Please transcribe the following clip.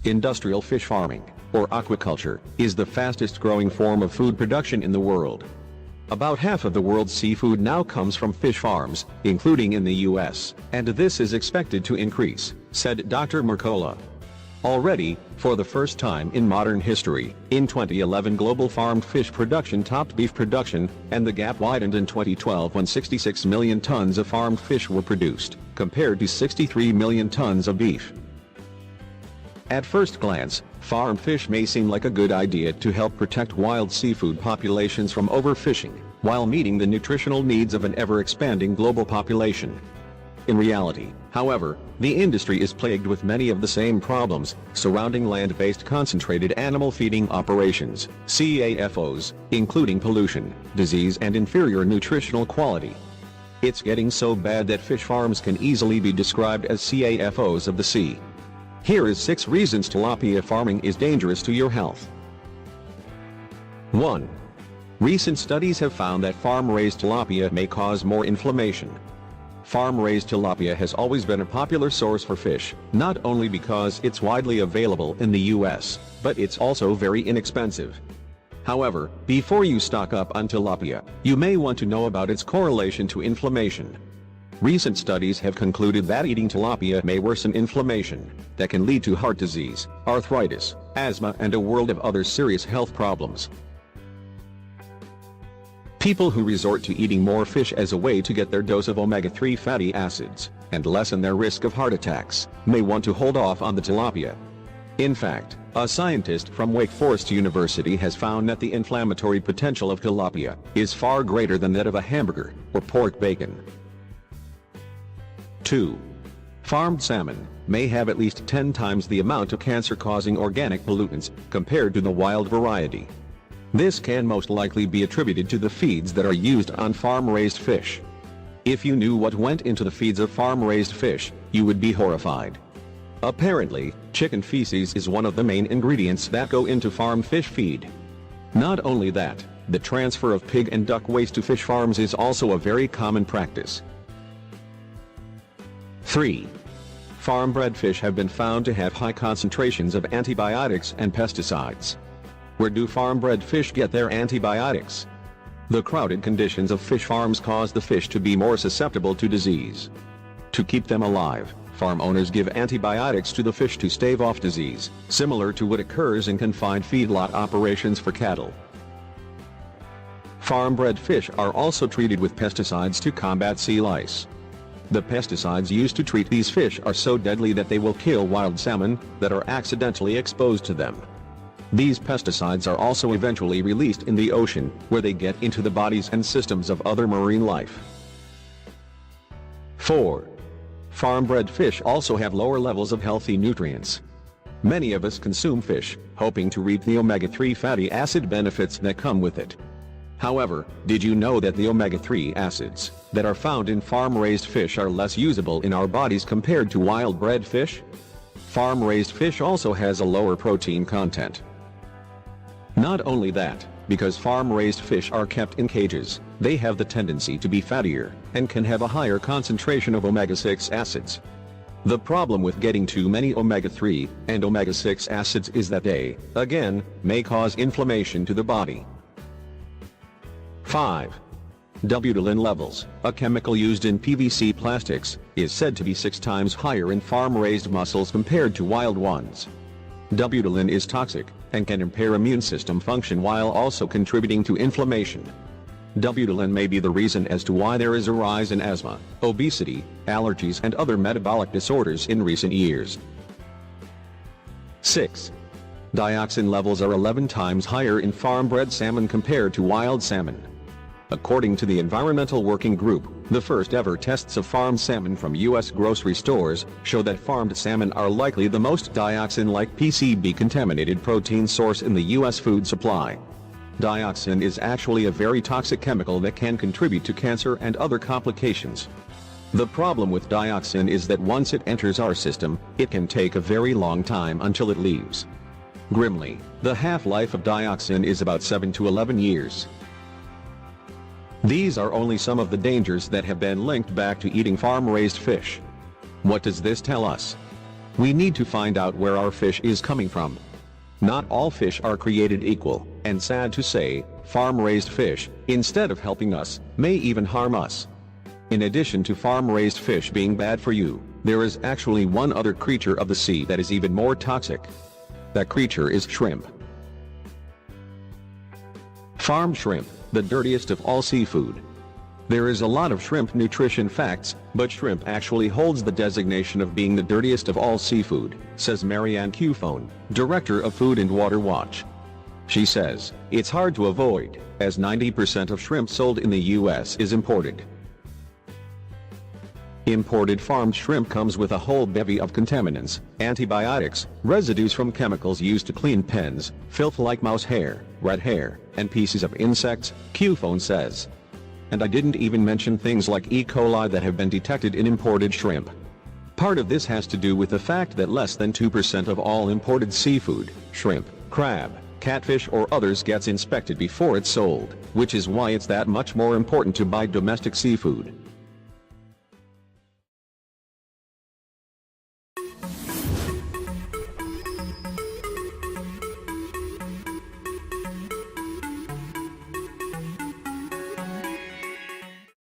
Industrial fish farming, or aquaculture, is the fastest growing form of food production in the world. About half of the world's seafood now comes from fish farms, including in the US, and this is expected to increase, said Dr. Mercola. Already, for the first time in modern history, in 2011 global farmed fish production topped beef production, and the gap widened in 2012 when 66 million tons of farmed fish were produced, compared to 63 million tons of beef. At first glance, farmed fish may seem like a good idea to help protect wild seafood populations from overfishing, while meeting the nutritional needs of an ever-expanding global population. In reality, however, the industry is plagued with many of the same problems surrounding land-based concentrated animal feeding operations, CAFOs, including pollution, disease and inferior nutritional quality. It's getting so bad that fish farms can easily be described as CAFOs of the sea. Here is 6 reasons tilapia farming is dangerous to your health. 1. Recent studies have found that farm-raised tilapia may cause more inflammation. Farm-raised tilapia has always been a popular source for fish, not only because it's widely available in the US, but it's also very inexpensive. However, before you stock up on tilapia, you may want to know about its correlation to inflammation. Recent studies have concluded that eating tilapia may worsen inflammation, that can lead to heart disease, arthritis, asthma and a world of other serious health problems. People who resort to eating more fish as a way to get their dose of omega-3 fatty acids, and lessen their risk of heart attacks, may want to hold off on the tilapia. In fact, a scientist from Wake Forest University has found that the inflammatory potential of tilapia is far greater than that of a hamburger or pork bacon. 2. Farmed salmon may have at least 10 times the amount of cancer-causing organic pollutants compared to the wild variety. This can most likely be attributed to the feeds that are used on farm-raised fish. If you knew what went into the feeds of farm-raised fish, you would be horrified. Apparently, chicken feces is one of the main ingredients that go into farm fish feed. Not only that, the transfer of pig and duck waste to fish farms is also a very common practice. 3. Farm-bred fish have been found to have high concentrations of antibiotics and pesticides. Where do farm-bred fish get their antibiotics? The crowded conditions of fish farms cause the fish to be more susceptible to disease. To keep them alive, farm owners give antibiotics to the fish to stave off disease, similar to what occurs in confined feedlot operations for cattle. Farm-bred fish are also treated with pesticides to combat sea lice. The pesticides used to treat these fish are so deadly that they will kill wild salmon that are accidentally exposed to them. These pesticides are also eventually released in the ocean, where they get into the bodies and systems of other marine life. 4. Farm-bred fish also have lower levels of healthy nutrients. Many of us consume fish, hoping to reap the omega-3 fatty acid benefits that come with it. However, did you know that the omega-3 acids that are found in farm-raised fish are less usable in our bodies compared to wild-bred fish? Farm-raised fish also has a lower protein content. Not only that, because farm-raised fish are kept in cages, they have the tendency to be fattier, and can have a higher concentration of omega-6 acids. The problem with getting too many omega-3 and omega-6 acids is that they, again, may cause inflammation to the body. 5. Butylene levels, a chemical used in PVC plastics, is said to be 6 times higher in farm-raised mussels compared to wild ones. Butylene is toxic, and can impair immune system function while also contributing to inflammation. Butylene may be the reason as to why there is a rise in asthma, obesity, allergies and other metabolic disorders in recent years. 6. Dioxin levels are 11 times higher in farm-bred salmon compared to wild salmon. According to the Environmental Working Group, the first ever tests of farmed salmon from U.S. grocery stores show that farmed salmon are likely the most dioxin-like PCB-contaminated protein source in the U.S. food supply. Dioxin is actually a very toxic chemical that can contribute to cancer and other complications. The problem with dioxin is that once it enters our system, it can take a very long time until it leaves. Grimly, the half-life of dioxin is about 7 to 11 years. These are only some of the dangers that have been linked back to eating farm-raised fish. What does this tell us? We need to find out where our fish is coming from. Not all fish are created equal, and sad to say, farm-raised fish, instead of helping us, may even harm us. In addition to farm-raised fish being bad for you, there is actually one other creature of the sea that is even more toxic. That creature is shrimp. Farm shrimp, the dirtiest of all seafood. There is a lot of shrimp nutrition facts, but shrimp actually holds the designation of being the dirtiest of all seafood, says Marianne Cufone, Director of Food and Water Watch. She says, it's hard to avoid, as 90% of shrimp sold in the U.S. is imported. Imported farmed shrimp comes with a whole bevy of contaminants, antibiotics, residues from chemicals used to clean pens, filth like mouse hair, rat hair, and pieces of insects, Cufone says. And I didn't even mention things like E. coli that have been detected in imported shrimp. Part of this has to do with the fact that less than 2% of all imported seafood, shrimp, crab, catfish or others gets inspected before it's sold, which is why it's that much more important to buy domestic seafood.